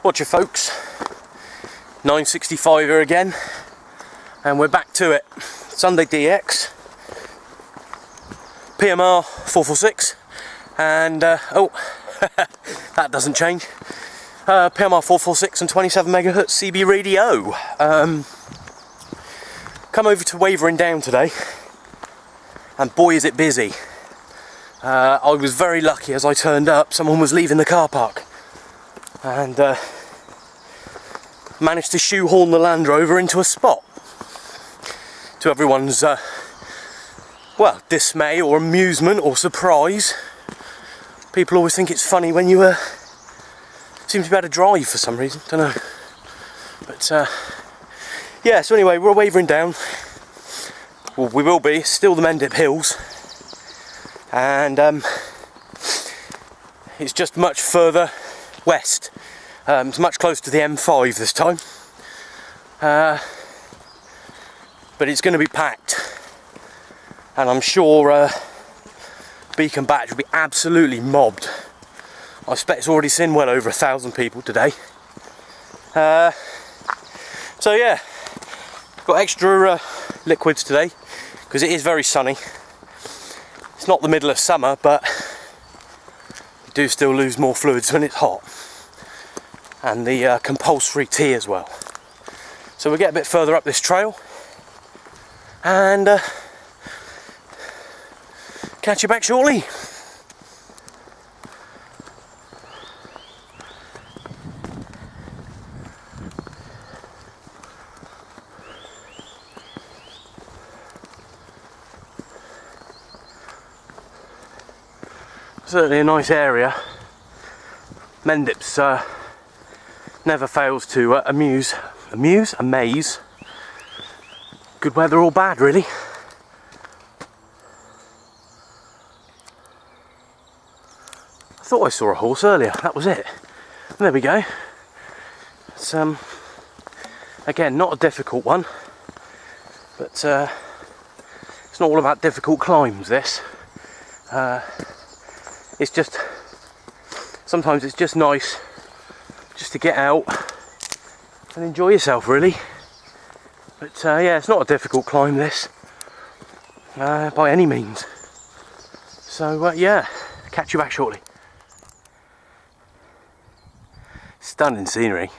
Watcha folks, 965 here again, and we're back to it. Sunday DX, PMR 446, and oh, that doesn't change. PMR 446 and 27 megahertz CB radio. Come over to Wavering Down today, and boy is it busy. I was very lucky as I turned up. Someone was leaving the car park, and managed to shoehorn the Land Rover into a spot. To everyone's well, dismay or amusement or surprise, people always think it's funny when you seem to be able to drive for some reason, don't know. But yeah, so anyway, we're Wavering Down. Well, we will be, still the Mendip Hills, and it's just much further west. It's much closer to the M5 this time, but it's going to be packed, and I'm sure Beacon Batch will be absolutely mobbed. I expect it's already seen well over 1,000 people today. So yeah, got extra liquids today because it is very sunny. It's not the middle of summer, but you do still lose more fluids when it's hot. And the compulsory tea as well. So we'll get a bit further up this trail and catch you back shortly. Certainly a nice area. Mendip's never fails to amaze. Good weather or bad, really. I thought I saw a horse earlier, that was it. And there we go. It's again, not a difficult one, but it's not all about difficult climbs, this. It's just, sometimes it's just nice just to get out and enjoy yourself, really. But yeah, it's not a difficult climb, this, by any means. So yeah, catch you back shortly. Stunning scenery.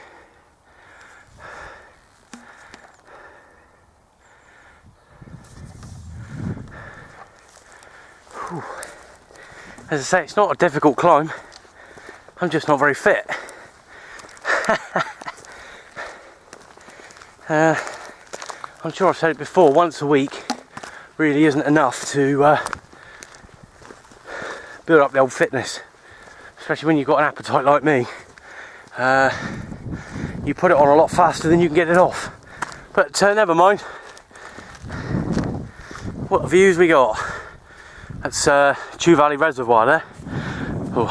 Whew. As I say, it's not a difficult climb. I'm just not very fit. I'm sure I've said it before, once a week really isn't enough to build up the old fitness, especially when you've got an appetite like me. You put it on a lot faster than you can get it off. But never mind. What views we got. That's Chew Valley Reservoir there. Oh.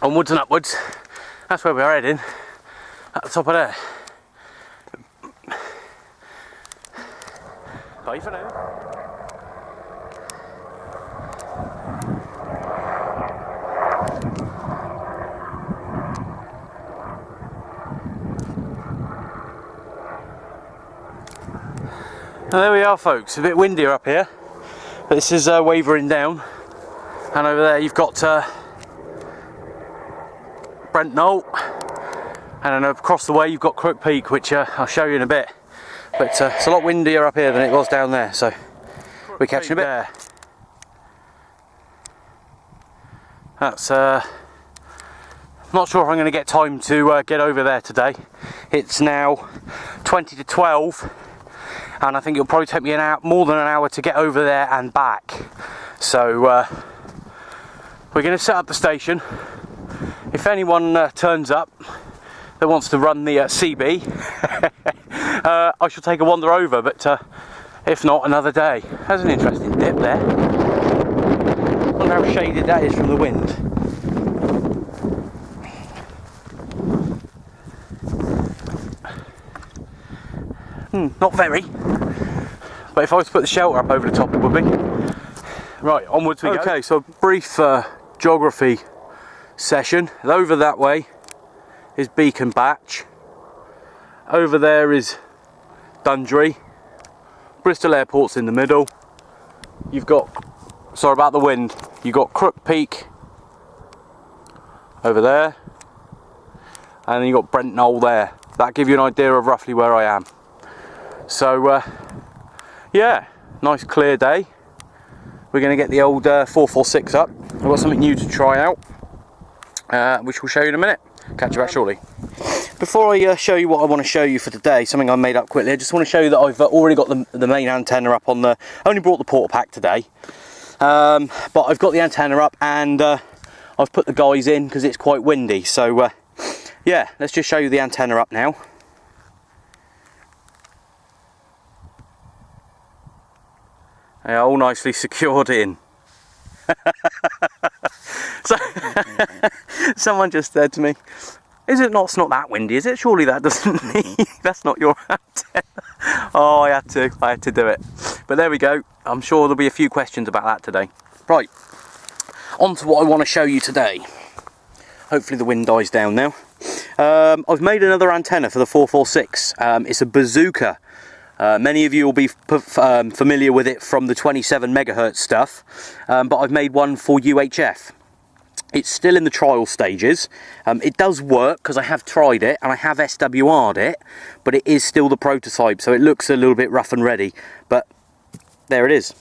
Onwards and upwards. That's where we are heading. At the top of there. Bye for now. Now there we are, folks. A bit windier up here. But this is Wavering Down. And over there you've got Brent Knoll. And then across the way you've got Crook Peak, which I'll show you in a bit. But it's a lot windier up here than it was down there, so we're catching a bit there. That's not sure if I'm going to get time to get over there today. It's now 20 to 12, and I think it'll probably take me more than an hour to get over there and back. So we're going to set up the station. If anyone turns up that wants to run the CB, I shall take a wander over, but if not, another day. That's an interesting dip there. I wonder how shaded that is from the wind. Not very. But if I was to put the shelter up over the top, it would be. Right, onwards we go. Okay, so a brief geography session. Over that way is Beacon Batch. Over there is Dundry. Bristol Airport's in the middle. You've got, sorry about the wind, you've got Crook Peak over there, and then you've got Brent Knoll there. That gives you an idea of roughly where I am. So yeah, nice clear day. We're going to get the old 446 up. I've got something new to try out, which we'll show you in a minute. Catch you back shortly. Before I show you what I want to show you for today, something I made up quickly, I just want to show you that I've already got the main antenna up on the, only brought the porta pack today, but I've got the antenna up, and I've put the guys in because it's quite windy. So yeah, let's just show you the antenna up now. They are all nicely secured in. So someone just said to me, "Is it not? It's not that windy, is it? Surely that doesn't need. That's not your antenna." Oh, I had to do it. But there we go. I'm sure there'll be a few questions about that today. Right, on to what I want to show you today. Hopefully the wind dies down now. I've made another antenna for the 446. It's a bazooka. Many of you will be familiar with it from the 27 megahertz stuff, but I've made one for UHF. It's still in the trial stages. It does work because I have tried it and I have SWR'd it, but it is still the prototype, so it looks a little bit rough and ready, but there it is.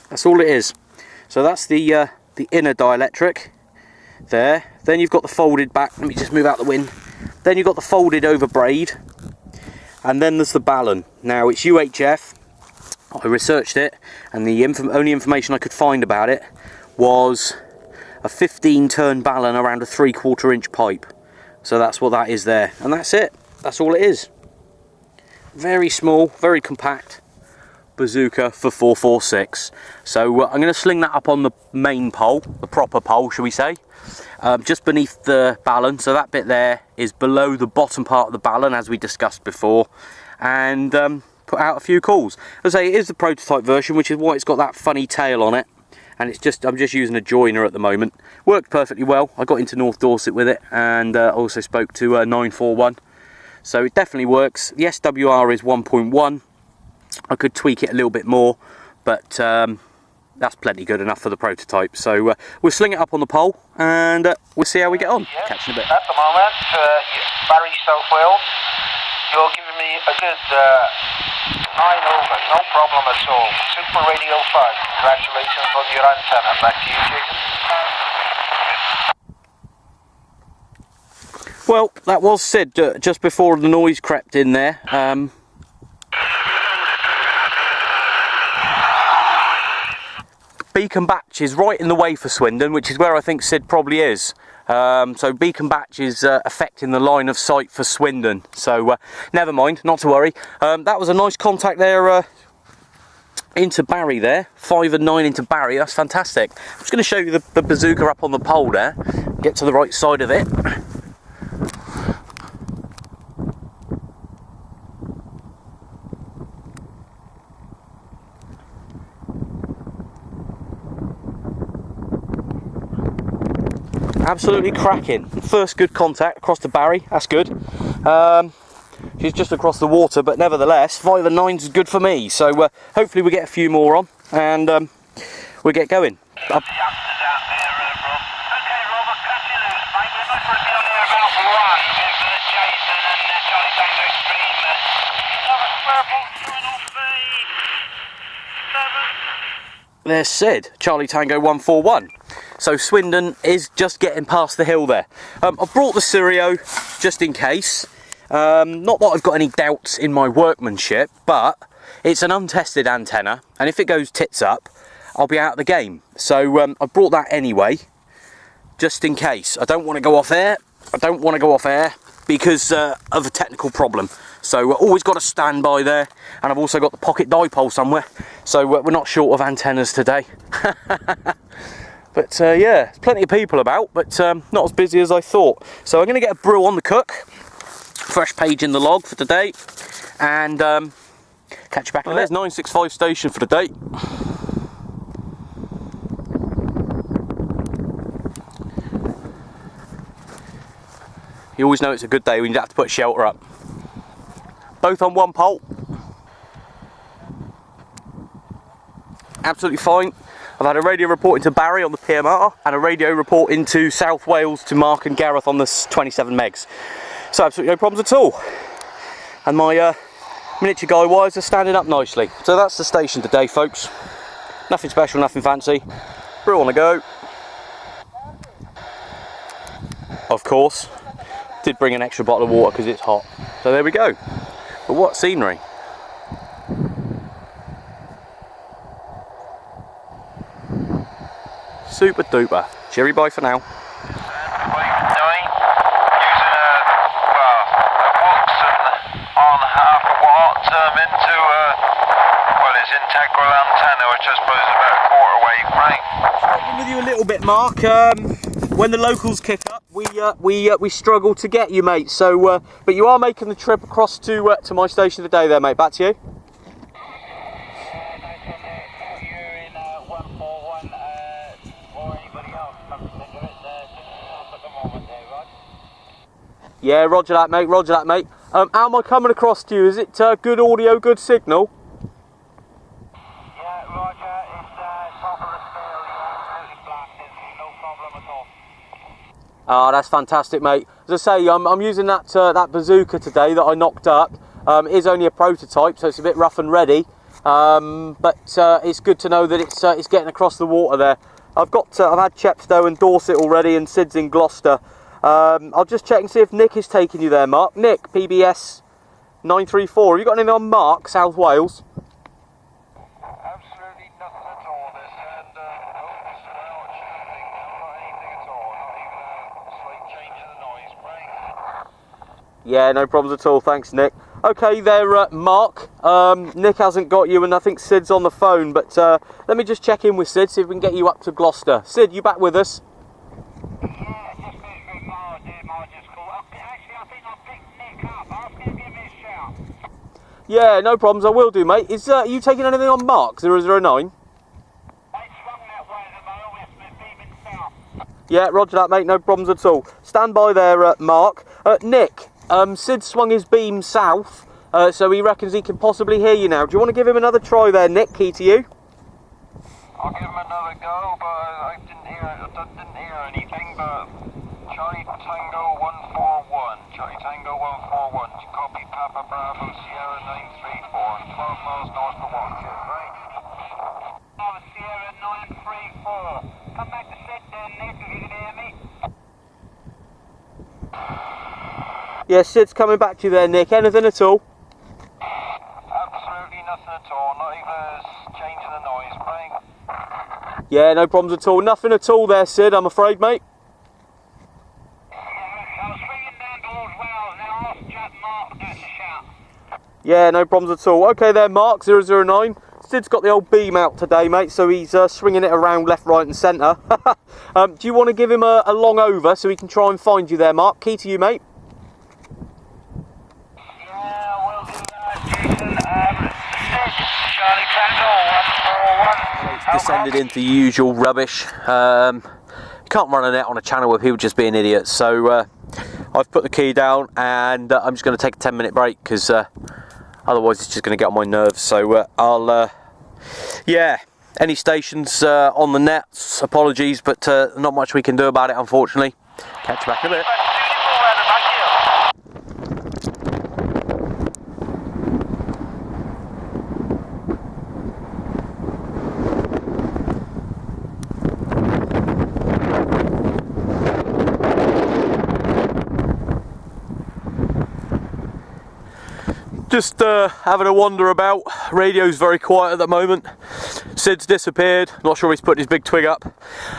That's all it is. So that's the inner dielectric there. Then you've got the folded back, let me just move out the wind. Then you've got the folded over braid, and then there's the balun. Now it's UHF. I researched it, and the only information I could find about it was a 15 turn balun around a 3/4 inch pipe. So that's what that is there, and that's it. That's all it is. Very small, very compact bazooka for 446. So I'm going to sling that up on the main pole, the proper pole, shall we say, just beneath the balun. So that bit there is below the bottom part of the balun, as we discussed before, and put out a few calls. As I say, it is the prototype version, which is why it's got that funny tail on it, and it's just, I'm just using a joiner at the moment. Worked perfectly well. I got into North Dorset with it, and also spoke to 941, so it definitely works. The SWR is 1.1. I could tweak it a little bit more, but that's plenty good enough for the prototype. So we'll sling it up on the pole, and we'll see how we get on. Yes, catch you in a bit. At the moment, Barry, South Wales, you're giving me a good 9 over, no problem at all. Super Radio 5, congratulations on your antenna. Back to you, Jason. Well, that was Sid just before the noise crept in there. Beacon Batch is right in the way for Swindon, which is where I think Sid probably is. So Beacon Batch is affecting the line of sight for Swindon. So never mind, not to worry. That was a nice contact there into Barry there. 5 and 9 into Barry, that's fantastic. I'm just going to show you the bazooka up on the pole there. Get to the right side of it. Absolutely cracking. First good contact across to Barry, that's good. She's just across the water, but nevertheless 5 and 9 is good for me, so hopefully we get a few more on, and we'll get going. There's Sid, Charlie Tango 141. So Swindon is just getting past the hill there. I've brought the Sirio just in case. Not that I've got any doubts in my workmanship, but it's an untested antenna, and if it goes tits up, I'll be out of the game. So I brought that anyway, just in case. I don't want to go off air. I don't want to go off air because of a technical problem. So always got a standby there, and I've also got the pocket dipole somewhere. So we're not short of antennas today. But yeah, plenty of people about, but not as busy as I thought. So I'm going to get a brew on the cook, fresh page in the log for today, and catch you back in a bit. There's 965 station for the day. You always know it's a good day when you have to put shelter up. Both on one pole. Absolutely fine. I've had a radio report into Barry on the PMR and a radio report into South Wales to Mark and Gareth on the 27 megs. So absolutely no problems at all. And my miniature guy wires are standing up nicely. So that's the station today, folks. Nothing special, nothing fancy. Brew on the go. Of course, did bring an extra bottle of water because it's hot. So there we go. But what scenery. Super duper. Cheery bye for now. Integral antenna, which I suppose is about a quarter wave, right? With you a little bit, Mark. When the locals kick up, we struggle to get you, mate. So, but you are making the trip across to my station today, there, mate. Back to you. Yeah, roger that, mate. Roger that, mate. How am I coming across to you? Is it good audio, good signal? Ah, that's fantastic, mate. As I say, I'm using that that bazooka today that I knocked up. It is only a prototype, so it's a bit rough and ready. But it's good to know that it's getting across the water there. I've had Chepstow and Dorset already, and Sid's in Gloucester. I'll just check and see if Nick is taking you there, Mark. Nick, PBS 934. Have you got anything on Mark, South Wales? Absolutely nothing at all. This and not anything at all. Not even a slight change in the noise, right? Yeah, no problems at all. Thanks, Nick. Okay, there, Mark. Nick hasn't got you, and I think Sid's on the phone. But let me just check in with Sid, see if we can get you up to Gloucester. Sid, you back with us? Yeah, no problems, I will do, mate. Is you taking anything on Mark 009? Yeah, roger that, mate, no problems at all. Stand by there, Mark. Nick, Sid swung his beam south, so he reckons he can possibly hear you now. Do you want to give him another try there, Nick? Key to you. I'll give him another go, but I didn't hear anything, but Charlie Tango 141. Charlie Tango 141. Copy Papa Bravo Sierra 934. 12 miles north of Watkin, right? Sierra 934. Come back to Sid then, Nick, if you can hear me. Yeah, Sid's coming back to you there, Nick. Anything at all? Absolutely nothing at all. Not even a change in the noise, right? Yeah, no problems at all. Nothing at all there, Sid, I'm afraid, mate. Yeah, no problems at all. Okay there, Mark, 009. Sid's got the old beam out today, mate, so he's swinging it around left, right and centre. Do you want to give him a long over so he can try and find you there, Mark? Key to you, mate. Yeah, we'll do that, Jason. Charlie Tango 141. It's descended into the usual rubbish. You can't run a net on a channel with people just being idiots, so I've put the key down and I'm just going to take a 10-minute break because otherwise it's just going to get on my nerves. So I'll yeah, any stations on the nets, apologies, but not much we can do about it, unfortunately. Catch you back in a bit. Just having a wander about. Radio's very quiet at the moment. Sid's disappeared, not sure he's put his big twig up,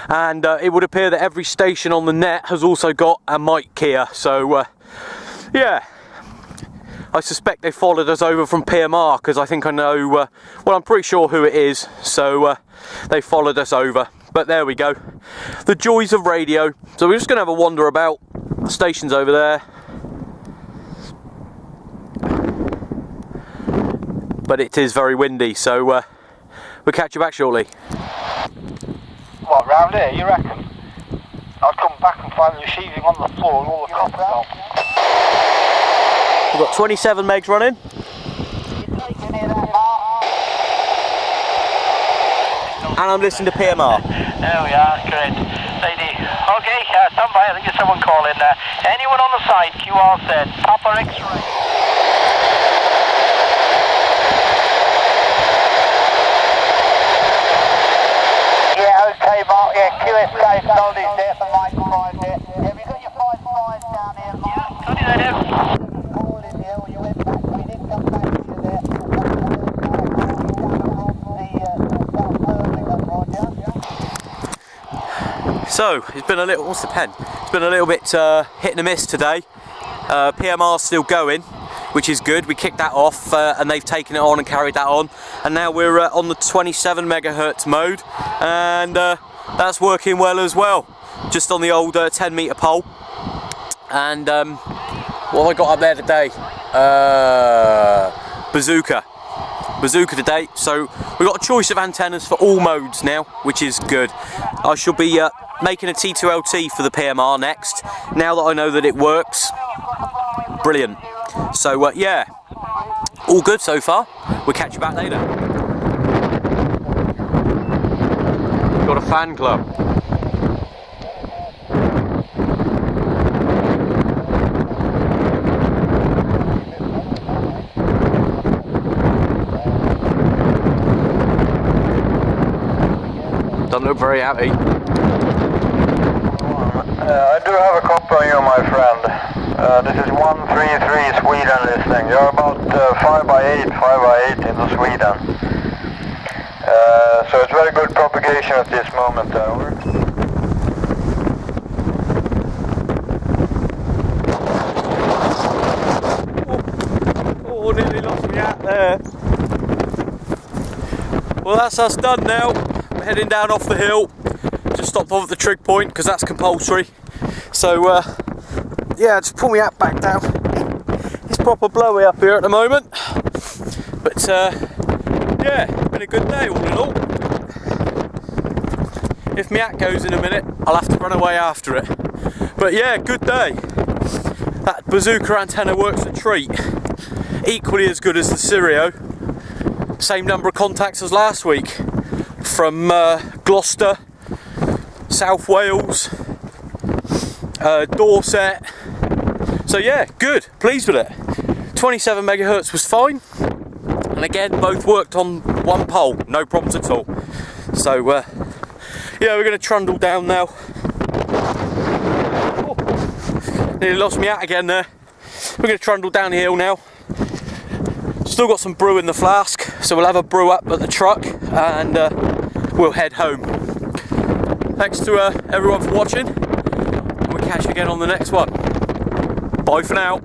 and it would appear that every station on the net has also got a mic here, so yeah, I suspect they followed us over from PMR because I think I know, well, I'm pretty sure who it is, so they followed us over. But there we go, the joys of radio. So we're just going to have a wander about. The station's over there, but it is very windy, so we'll catch you back shortly. What, round here, you reckon? I'd come back and find you sheathing on the floor and all the copper off. We've got 27 megs running. And I'm listening to PMR. There we are, great. Lady. Okay, stand by, I think there's someone calling there. Anyone on the side, QR said, Papa X-ray. Yeah, okay, Mark, yeah, QSK, Gold is there for Mike 5 there. Have you got your 5 signs down here, Mark? Yeah, got it there. Called in here, you went back, we did come back to you there. So it's been a little, what's the pen? It's been a little bit hit and a miss today. PMR's still going, which is good. We kicked that off and they've taken it on and carried that on. And now we're on the 27 megahertz mode, and that's working well as well. Just on the old 10 meter pole. And what have I got up there today? Bazooka today. So we've got a choice of antennas for all modes now, which is good. I shall be making a T2LT for the PMR next, now that I know that it works. Brilliant. So yeah, all good so far. We'll catch you back later. Got a fan club. Doesn't look very happy. I do have a copy on you, my friend. This is 133 Sweden listening. You're about 5 by 8 into Sweden. So it's very good propagation at this moment. Over. Oh, nearly lost me out there. Well, that's us done now. We're heading down off the hill. Just stopped off at the trig point because that's compulsory. So yeah, just pull me out back down. It's proper blowy up here at the moment. But yeah, been a good day all in all. If my act goes in a minute, I'll have to run away after it. But yeah, good day. That bazooka antenna works a treat. Equally as good as the Stereo. Same number of contacts as last week. From Gloucester, South Wales, Dorset. So yeah, good, pleased with it. 27 megahertz was fine, and again both worked on one pole, no problems at all. So yeah, we're going to trundle down now. Oh, nearly lost me out again there. We're going to trundle down the hill now. Still got some brew in the flask, so we'll have a brew up at the truck and we'll head home. Thanks to everyone for watching. We'll catch you again on the next one. Bye for now.